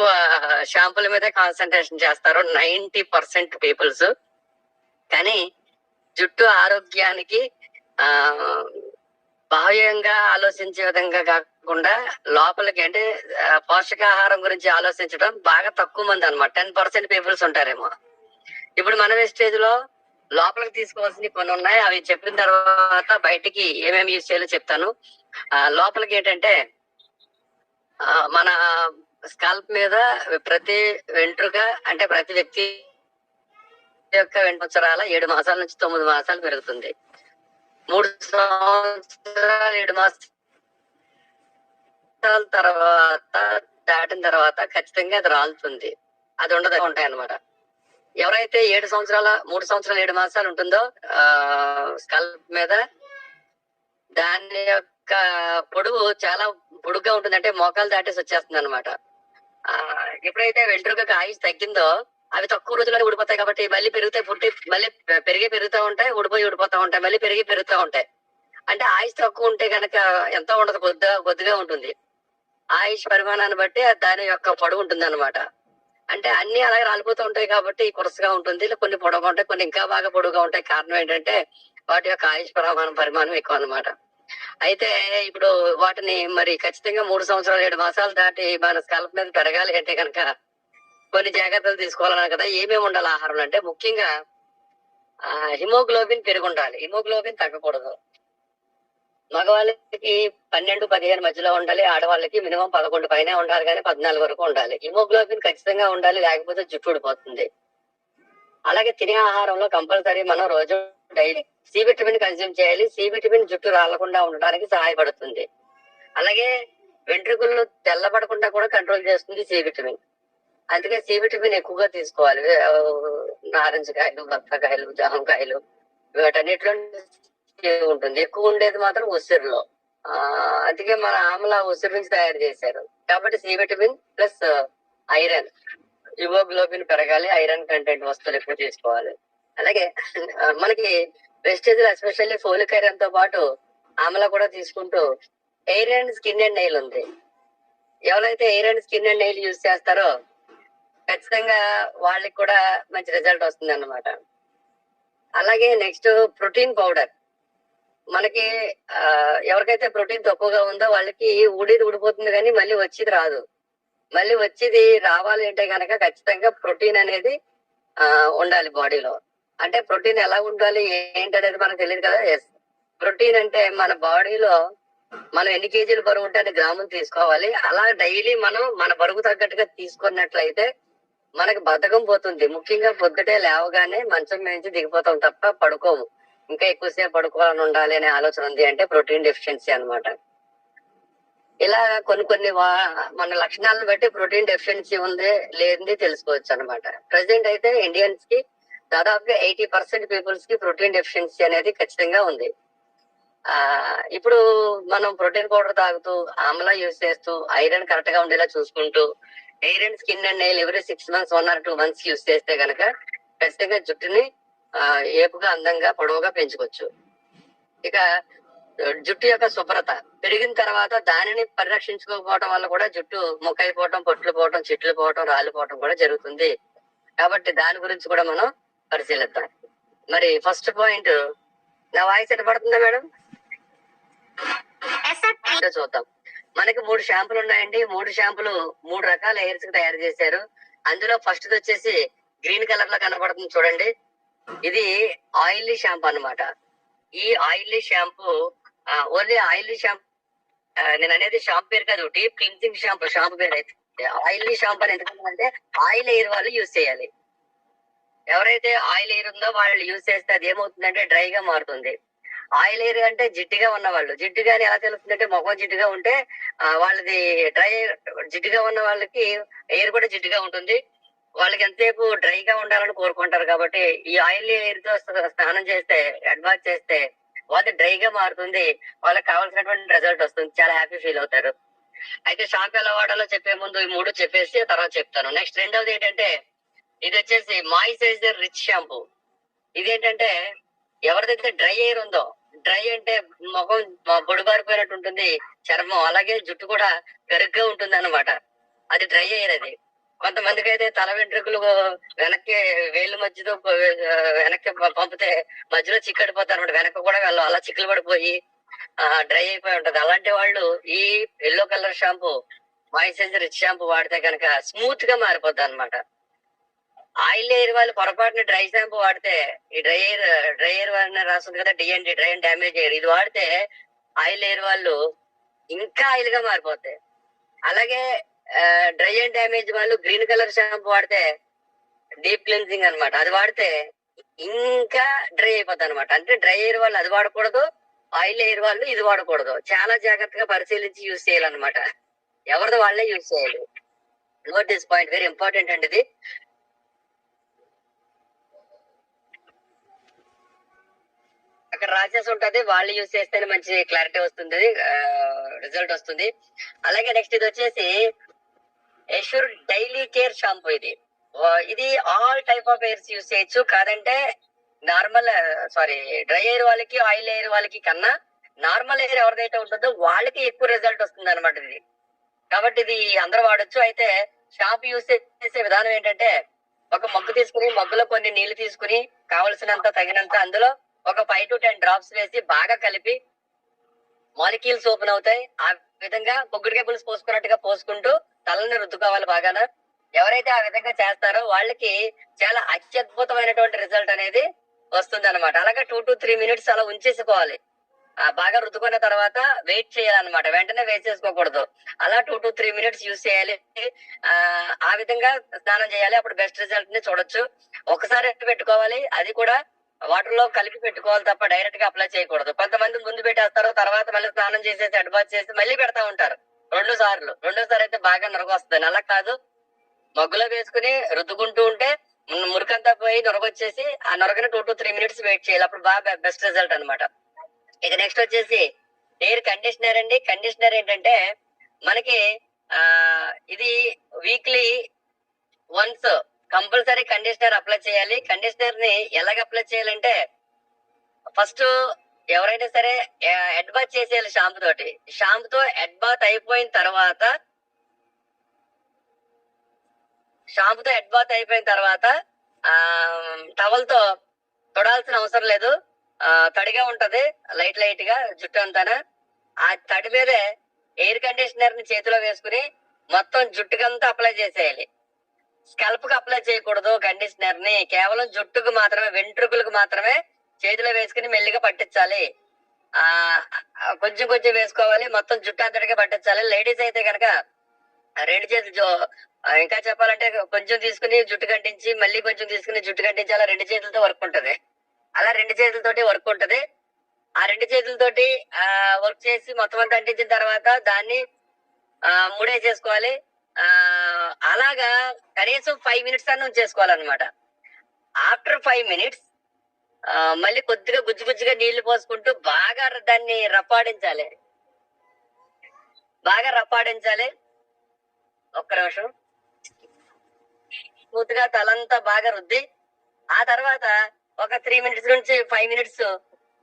ఎక్కువ షాంపూల మీద కాన్సన్ట్రేషన్ చేస్తారు 90% పీపుల్స్. కానీ జుట్టు ఆరోగ్యానికి ఆ బాహ్యంగా ఆలోచించే విధంగా కాకుండా లోపలికి అంటే పోషకాహారం గురించి ఆలోచించడం బాగా తక్కువ మంది అనమాట. 10% పీపుల్స్ ఉంటారేమో. ఇప్పుడు మన వెస్టేజ్ లో లోపలికి తీసుకోవాల్సినవి కొన్ని ఉన్నాయి. అవి చెప్పిన తర్వాత బయటికి ఏమేమి యూజ్ చేయాలో చెప్తాను. లోపలికి ఏంటంటే మన స్కాల్ప్ మీద ప్రతి వెంట్రుక అంటే ప్రతి వ్యక్తి యొక్క వెంట్రుకల 7 మాసాల నుంచి 9 మాసాలు పెరుగుతుంది. 3 సంవత్సరాలు 7 మాసాల తర్వాత దాటిన తర్వాత ఖచ్చితంగా అది రాలుతుంది. అది ఉండదు ఉంటాయన్నమాట. ఎవరైతే 3 సంవత్సరాలు 7 మాసాలు ఉంటుందో స్కల్ప్ మీద దాని యొక్క పొడవు చాలా పొడుగ్గా ఉంటుంది. అంటే మోకాలు దాటేసి వచ్చేస్తుంది అనమాట. ఎప్పుడైతే వెంట్రుకకు ఆయుష్ తగ్గిందో అవి తక్కువ రోజుల్లో ఊడిపోతాయి. కాబట్టి మళ్ళీ పెరుగుతాయి, మళ్ళీ పెరుగుతూ ఉంటాయి, ఊడిపోతూ ఉంటాయి, మళ్ళీ పెరుగుతూ ఉంటాయి. అంటే ఆయుష్ తక్కువ ఉంటే కనుక ఎంతో ఉండదు, కొద్దిగా ఉంటుంది. ఆయుష్ పరిమాణాన్ని బట్టి దాని యొక్క పొడవు ఉంటుంది అనమాట. అంటే అన్ని అలాగే రాలిపోతూ ఉంటాయి కాబట్టి కురసగా ఉంటుంది. కొన్ని పొడవుగా ఉంటాయి, కొన్ని ఇంకా బాగా పొడవుగా ఉంటాయి. కారణం ఏంటంటే వాటి యొక్క ఆయుష్ పరిమాణం ఎక్కువ అనమాట. అయితే ఇప్పుడు వాటిని మరి ఖచ్చితంగా 3 సంవత్సరాలు 7 మాసాలు దాటి మన స్కాల్ప్ మీద పెరగాలి అంటే కనుక కొన్ని జాగ్రత్తలు తీసుకోవాలన్నారు కదా. ఏమేమి ఉండాలి ఆహారంలో అంటే ముఖ్యంగా హిమోగ్లోబిన్ పెరిగి ఉండాలి. హిమోగ్లోబిన్ తగ్గకూడదు. మగవాళ్ళకి 12-15 మధ్యలో ఉండాలి. ఆడవాళ్ళకి మినిమం 11 పైనే ఉండాలి, కానీ 14 వరకు ఉండాలి. హిమోగ్లోబిన్ ఖచ్చితంగా ఉండాలి, లేకపోతే జుట్టు ఊడిపోతుంది. అలాగే తినే ఆహారంలో కంపల్సరీ మనం రోజు డైలీ సి విటమిన్ కన్జ్యూమ్ చేయాలి. సి విటమిన్ జుట్టు రాలకుండా ఉండడానికి సహాయపడుతుంది. అలాగే వెంట్రుకలు తెల్లబడకుండా కూడా కంట్రోల్ చేస్తుంది సి విటమిన్. అందుకే సి విటమిన్ ఎక్కువగా తీసుకోవాలి. నారింజకాయలు, బత్తాకాయలు, జామకాయలు వీటన్నిటిలో ఉంటుంది. ఎక్కువ ఉండేది మాత్రం ఉసిరిలో. అందుకే మన ఆమ్లా ఉసిరి నుంచి తయారు చేశారు. కాబట్టి C vitamin plus iron, haemoglobin పెరగాలి, ఐరన్ కంటెంట్ వస్తువులు ఎక్కువ తీసుకోవాలి. అలాగే మనకి వెస్టేజ్ ఎస్పెషల్లీ ఫోలిక్ ఐరన్ తో పాటు ఆమ్లా కూడా తీసుకుంటూ air and skin and nail ఉంది. ఎవరైతే air and skin and nail use చేస్తారో ఖచ్చితంగా వాళ్ళకి కూడా మంచి రిజల్ట్ వస్తుంది అన్నమాట. అలాగే నెక్స్ట్ ప్రోటీన్ పౌడర్. మనకి ఎవరికైతే ప్రోటీన్ తక్కువగా ఉందో వాళ్ళకి ఊడిపోతుంది, కానీ మళ్ళీ వచ్చేది రాదు. మళ్ళీ వచ్చేది రావాలి అంటే కనుక ఖచ్చితంగా ప్రోటీన్ అనేది ఉండాలి బాడీలో. అంటే ప్రోటీన్ ఎలా ఉండాలి ఏంటనేది మనకు తెలియదు కదా. ఎస్, ప్రోటీన్ అంటే మన బాడీలో మనం ఎన్ని కేజీలు బరువు ఉంటే అన్ని గ్రాములు తీసుకోవాలి. అలా డైలీ మనం మన బరువు తగ్గట్టుగా తీసుకున్నట్లయితే మనకు బద్ధకం పోతుంది. ముఖ్యంగా పొద్దుటే లేవగానే మంచం నుంచి దిగిపోతాం తప్ప పడుకోము. ఇంకా ఎక్కువసేపు పడుకోవాలని ఉండాలి అనే ఆలోచన ఉంది అంటే ప్రోటీన్ డెఫిషియన్సీ అనమాట. ఇలా కొన్ని మన లక్షణాలను బట్టి ప్రోటీన్ డెఫిషియన్సీ ఉంది లేదని తెలుసుకోవచ్చు అనమాట. ప్రెసెంట్ అయితే ఇండియన్స్ కి దాదాపుగా 80% పీపుల్స్ కి ప్రోటీన్ డెఫిషియన్సీ అనేది ఖచ్చితంగా ఉంది. ఇప్పుడు మనం ప్రోటీన్ పౌడర్ తాగుతూ, ఆమ్లా యూజ్ చేస్తూ, ఐరన్ కరెక్ట్ గా ఉండేలా చూసుకుంటూ, iron skin and nail every 6 months 1 or 2 months use చేస్తే కనుక ఖచ్చితంగా జుట్టుని ఏపుగా అందంగా పొడవుగా పెంచుకోవచ్చు. ఇక జుట్టు యొక్క శుభ్రత పెరిగిన తర్వాత దానిని పరిరక్షించుకోకపోవడం వల్ల కూడా జుట్టు మొక్కైపోవటం, పొట్లు పోవటం, చిట్లు పోవటం, రాలిపోవటం కూడా జరుగుతుంది. కాబట్టి దాని గురించి కూడా మనం పరిశీలిద్దాం. మరి ఫస్ట్ పాయింట్, నా వాయిస్ ఎట్లా పడుతుందా మేడం? చూద్దాం. మనకి 3 షాంపులు ఉన్నాయండి. 3 షాంపులు 3 రకాల హెయిర్స్ కి తయారు చేశారు. అందులో ఫస్ట్ వచ్చేసి గ్రీన్ కలర్ లో కనబడుతుంది చూడండి. ఇది ఆయిల్లీ షాంపూ అన్నమాట. ఈ ఆయిల్లీ షాంపూ ఓన్లీ ఆయిల్లీ షాంపూ, నేను అనేది షాంపూ పేరు కాదు, డీప్ క్లీన్సింగ్ షాంపూ పేరు. అయితే ఆయిల్లీ షాంపూ అని ఎందుకంటే ఆయిల్ ఎయిర్ వాళ్ళు యూజ్ చేయాలి. ఎవరైతే ఆయిల్ ఎయిర్ ఉందో వాళ్ళు యూజ్ చేస్తే అది ఏమవుతుందంటే డ్రైగా మారుతుంది. ఆయిల్ ఎయిర్ అంటే జిడ్డుగా ఉన్న వాళ్ళు, జిడ్డుగా ఎలా తెలుస్తుంది అంటే ముఖం జిడ్డుగా ఉంటే వాళ్ళది డ్రై, జిడ్డుగా ఉన్న వాళ్ళకి ఎయిర్ కూడా జిడ్డుగా ఉంటుంది. వాళ్ళకి ఎంతసేపు డ్రైగా ఉండాలని కోరుకుంటారు. కాబట్టి ఈ ఆయిల్ ఎయిర్ తో స్నానం చేస్తే, అడ్వాన్స్ చేస్తే వాళ్ళది డ్రైగా మారుతుంది. వాళ్ళకి కావాల్సినటువంటి రిజల్ట్ వస్తుంది. చాలా హ్యాపీ ఫీల్ అవుతారు. అయితే షాంపూ ఎలా వాడాలో చెప్పే ముందు ఈ 3 చెప్పేసి తర్వాత చెప్తాను. నెక్స్ట్ రెండవది ఏంటంటే ఇది వచ్చేసి మాయిశ్చరైజర్ రిచ్ షాంపూ. ఇదేంటంటే ఎవరిదైతే డ్రై ఎయిర్ ఉందో, డ్రై అంటే ముఖం పొడిబారిపోయినట్టు ఉంటుంది చర్మం, అలాగే జుట్టు కూడా గరుగ్గా ఉంటుంది అన్నమాట. అది డ్రై ఎయిర్. అది కొంతమందికి అయితే తల వెంట్రుకలు వెనక్కి వేలు మధ్యతో వెనక్కి పంపితే మధ్యలో చిక్కడిపోతారు అనమాట. వెనక్కి కూడా వెళ్ళం, అలా చిక్కులు పడిపోయి డ్రై అయిపోయి ఉంటది. అలాంటి వాళ్ళు ఈ yellow colour shampoo, moisturiser rich shampoo వాడితే కనుక స్మూత్ గా మారిపోతాయి అనమాట. ఆయిల్ ఎయిర్ వాళ్ళు పొరపాటున డ్రై షాంపూ వాడితే, ఈ డ్రై ఎయిర్ వాళ్ళని రాస్తుంది కదా DND, dry and damage air, ఇది వాడితే ఆయిల్ ఎయిర్ వాళ్ళు ఇంకా ఆయిల్ గా మారిపోతాయి. అలాగే డ్రై అండ్ డ్యామేజ్ వాళ్ళు గ్రీన్ కలర్ షాంపూ వాడితే డీప్ క్లెన్సింగ్ అనమాట, అది వాడితే ఇంకా డ్రై అయిపోతుంది అనమాట. అంటే డ్రై ఎయిర్ వాళ్ళు అది వాడకూడదు, ఆయిల్ ఎయిర్ వాళ్ళు ఇది వాడకూడదు. చాలా జాగ్రత్తగా పరిశీలించి యూజ్ చేయాలన్నమాట. ఎవరిది వాళ్ళే యూజ్ చేయాలి. Note this point, very important అండి ఇది. అక్కడ రాసేసి ఉంటది, వాళ్ళు యూజ్ చేస్తేనే మంచి క్లారిటీ వస్తుంది, రిజల్ట్ వస్తుంది. అలాగే నెక్స్ట్ ఇది వచ్చేసి ఎష్యూర్ డైలీ కేర్ షాంపూ. ఇది all type of hairs use చేయొచ్చు. కాదంటే నార్మల్ డ్రై ఎయిర్ వాళ్ళకి, ఆయిల్ ఎయిర్ వాళ్ళకి కన్నా నార్మల్ ఎయిర్ ఎవరిదైతే ఉంటుందో వాళ్ళకి ఎక్కువ రిజల్ట్ వస్తుంది అనమాట ఇది. కాబట్టి ఇది అందరూ వాడచ్చు. అయితే షాంపూ యూజ్ చేసే విధానం ఏంటంటే, ఒక మగ్గు తీసుకుని, మగ్గులో కొన్ని నీళ్లు తీసుకుని కావలసినంత తగినంత అందులో ఒక 5 to 10 డ్రాప్స్ వేసి బాగా కలిపి మాలిక్యూల్స్ ఓపెన్ అవుతాయి. ఆ విధంగా పొగ్గుడికాయ పులుసు పోసుకున్నట్టుగా పోసుకుంటూ తలని రుద్దుకోవాలి బాగాన. ఎవరైతే ఆ విధంగా చేస్తారో వాళ్ళకి చాలా అత్యద్భుతమైనటువంటి రిజల్ట్ అనేది వస్తుంది అనమాట. అలాగే 2 to 3 మినిట్స్ అలా ఉంచేసుకోవాలి. బాగా రుద్దుకున్న తర్వాత వెయిట్ చేయాలన్నమాట, వెంటనే వేసేసుకోకూడదు. అలా 2 to 3 మినిట్స్ యూజ్ చేయాలి. ఆ విధంగా స్నానం చేయాలి, అప్పుడు బెస్ట్ రిజల్ట్ ని చూడొచ్చు. ఒకసారి పెట్టుకోవాలి, అది కూడా వాటర్ లో కలిపి పెట్టుకోవాలి తప్ప డైరెక్ట్ గా అప్లై చేయకూడదు. కొంతమంది ముందు పెట్టేస్తారు, తర్వాత మళ్ళీ స్నానం చేసేసి హెడ్ బాత్ చేసి మళ్ళీ పెడతా ఉంటారు 2 సార్లు. రెండోసారి అయితే బాగా నొరగ వస్తుంది. అలా కాదు, మగ్గులో వేసుకుని రుద్దుకుంటూ ఉంటే మురికంతా పోయి నొరగొచ్చేసి ఆ నొరగని 2 to 3 మినిట్స్ వెయిట్ చేయాలి, అప్పుడు బాగా బెస్ట్ రిజల్ట్ అనమాట. ఇక నెక్స్ట్ వచ్చేసి ఎయిర్ కండిషనర్ అండి. కండిషనర్ ఏంటంటే మనకి ఇది weekly once compulsory conditioner apply చేయాలి. కండిషనర్ ని ఎలాగ అప్లై చేయాలంటే, ఫస్ట్ ఎవరైనా సరే హెడ్ బాత్ చేసేయాలి షాంపూ తోటి. షాంపూతో హెడ్ బాత్ అయిపోయిన తర్వాత టవల్ తో తొడాల్సిన అవసరం లేదు. తడిగా ఉంటది లైట్ గా జుట్టు అంతానా. ఆ తడి మీదే ఎయిర్ కండిషనర్ ని చేతిలో వేసుకుని మొత్తం జుట్టుకంతా అప్లై చేసేయాలి. స్కల్ప్ కు అప్లై చేయకూడదు కండిషనర్ ని, కేవలం జుట్టుకు మాత్రమే, వెంట్రుకలకు మాత్రమే చేతిలో వేసుకుని మెల్లిగా పట్టించాలి. కొంచెం కొంచెం వేసుకోవాలి, మొత్తం జుట్టు అంతటిగా పట్టించాలి. లేడీస్ అయితే కనుక 2 చేతులు, ఇంకా చెప్పాలంటే కొంచెం తీసుకుని జుట్టు కట్టించి మళ్ళీ కొంచెం తీసుకుని జుట్టు కట్టించి అలా 2 చేతులతో వర్క్ ఉంటది. అలా 2 చేతులతోటి వర్క్ ఉంటది. ఆ 2 చేతులతోటి వర్క్ చేసి మొత్తం అంతా అంటించిన తర్వాత దాన్ని ముడేసేసుకోవాలి. అలాగా కనీసం 5 మినిట్స్ అన్న ఉంచేసుకోవాలన్నమాట. ఆఫ్టర్ 5 మినిట్స్ మళ్ళీ కొద్దిగా గుజ్జుగా నీళ్లు పోసుకుంటూ బాగా దాన్ని రప్పాడించాలి. ఒక్క నిమిషం. స్మూత్ గా తలంతా బాగా రుద్ది, ఆ తర్వాత ఒక 3 మినిట్స్ నుంచి 5 మినిట్స్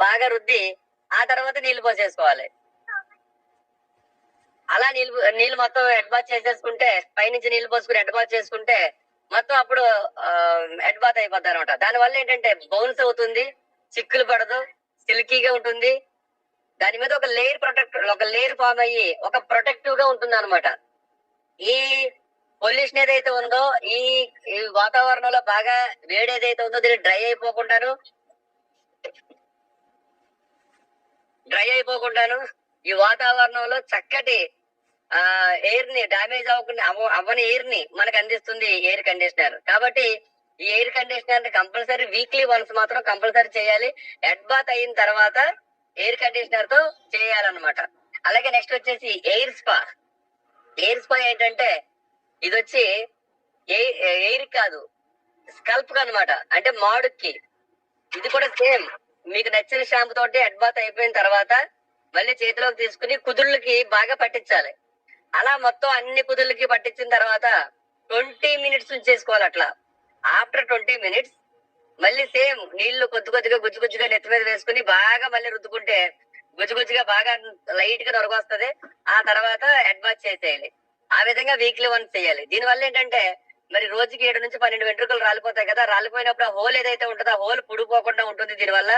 బాగా రుద్ది, ఆ తర్వాత నీళ్లు పోసేసుకోవాలి. అలా నీళ్లు మొత్తం హెడ్ బాత్ చేసేసుకుంటే, పైనుంచి నీళ్లు పోసుకుని హెడ్ బాత్ చేసుకుంటే మొత్తం అప్పుడు హెడ్ బాత్ అయిపోద్ది అనమాట. దాని వల్ల ఏంటంటే బౌన్స్ అవుతుంది, చిక్కులు పడదు, సిల్కీగా ఉంటుంది. దాని మీద ఒక లేయర్ ఫామ్ అయ్యి ఒక ప్రొటెక్టివ్ గా ఉంటుంది అనమాట. ఈ పొల్యూషన్ ఏదైతే ఉందో, ఈ వాతావరణంలో బాగా వేడి ఏదైతే ఉందో దీన్ని డ్రై అయిపోకుండాను ఈ వాతావరణంలో చక్కటి ఎయిర్ ని డామేజ్ అవ్వని ఎయిర్ ని మనకు అందిస్తుంది ఎయిర్ కండిషనర్. కాబట్టి ఈ ఎయిర్ కండిషనర్ ని కంపల్సరీ వీక్లీ వన్స్ మాత్రం కంపల్సరీ చేయాలి. హెడ్ బాత్ అయిన తర్వాత ఎయిర్ కండిషనర్ తో చేయాలన్నమాట. అలాగే నెక్స్ట్ వచ్చేసి ఎయిర్ స్పా ఏంటంటే, ఇది వచ్చి ఎయిర్ కాదు, స్కల్ప్ అనమాట, అంటే మాడుకి. ఇది కూడా సేమ్, మీకు నచ్చిన షాంపూ తోటి హెడ్ బాత్ అయిపోయిన తర్వాత మళ్ళీ చేతిలోకి తీసుకుని కుదుళ్ళకి బాగా పట్టించాలి. అలా మొత్తం అన్ని కుదుళ్ళకి పట్టించిన తర్వాత 20 మినిట్స్ ఉంచేసుకోవాలి. అట్లా ఆఫ్టర్ 20 మినిట్స్ మళ్ళీ సేమ్ నీళ్లు కొద్దిగా గుజ్జుగా నెత్తి మీద వేసుకుని బాగా మళ్ళీ రుద్దుకుంటే గుజ్జుగా బాగా లైట్ గా నొరగొస్తుంది. ఆ తర్వాత హెడ్ బాత్ చేసేయాలి. ఆ విధంగా వీక్లీ వన్స్ చేయాలి. దీనివల్ల ఏంటంటే మరి రోజుకి 7-12 వెంట్రుకలు రాలిపోతాయి కదా! రాలిపోయినప్పుడు ఆ హోల్ ఏదైతే ఉంటదో, ఆ హోల్ పుడిపోకుండా ఉంటుంది దీనివల్ల.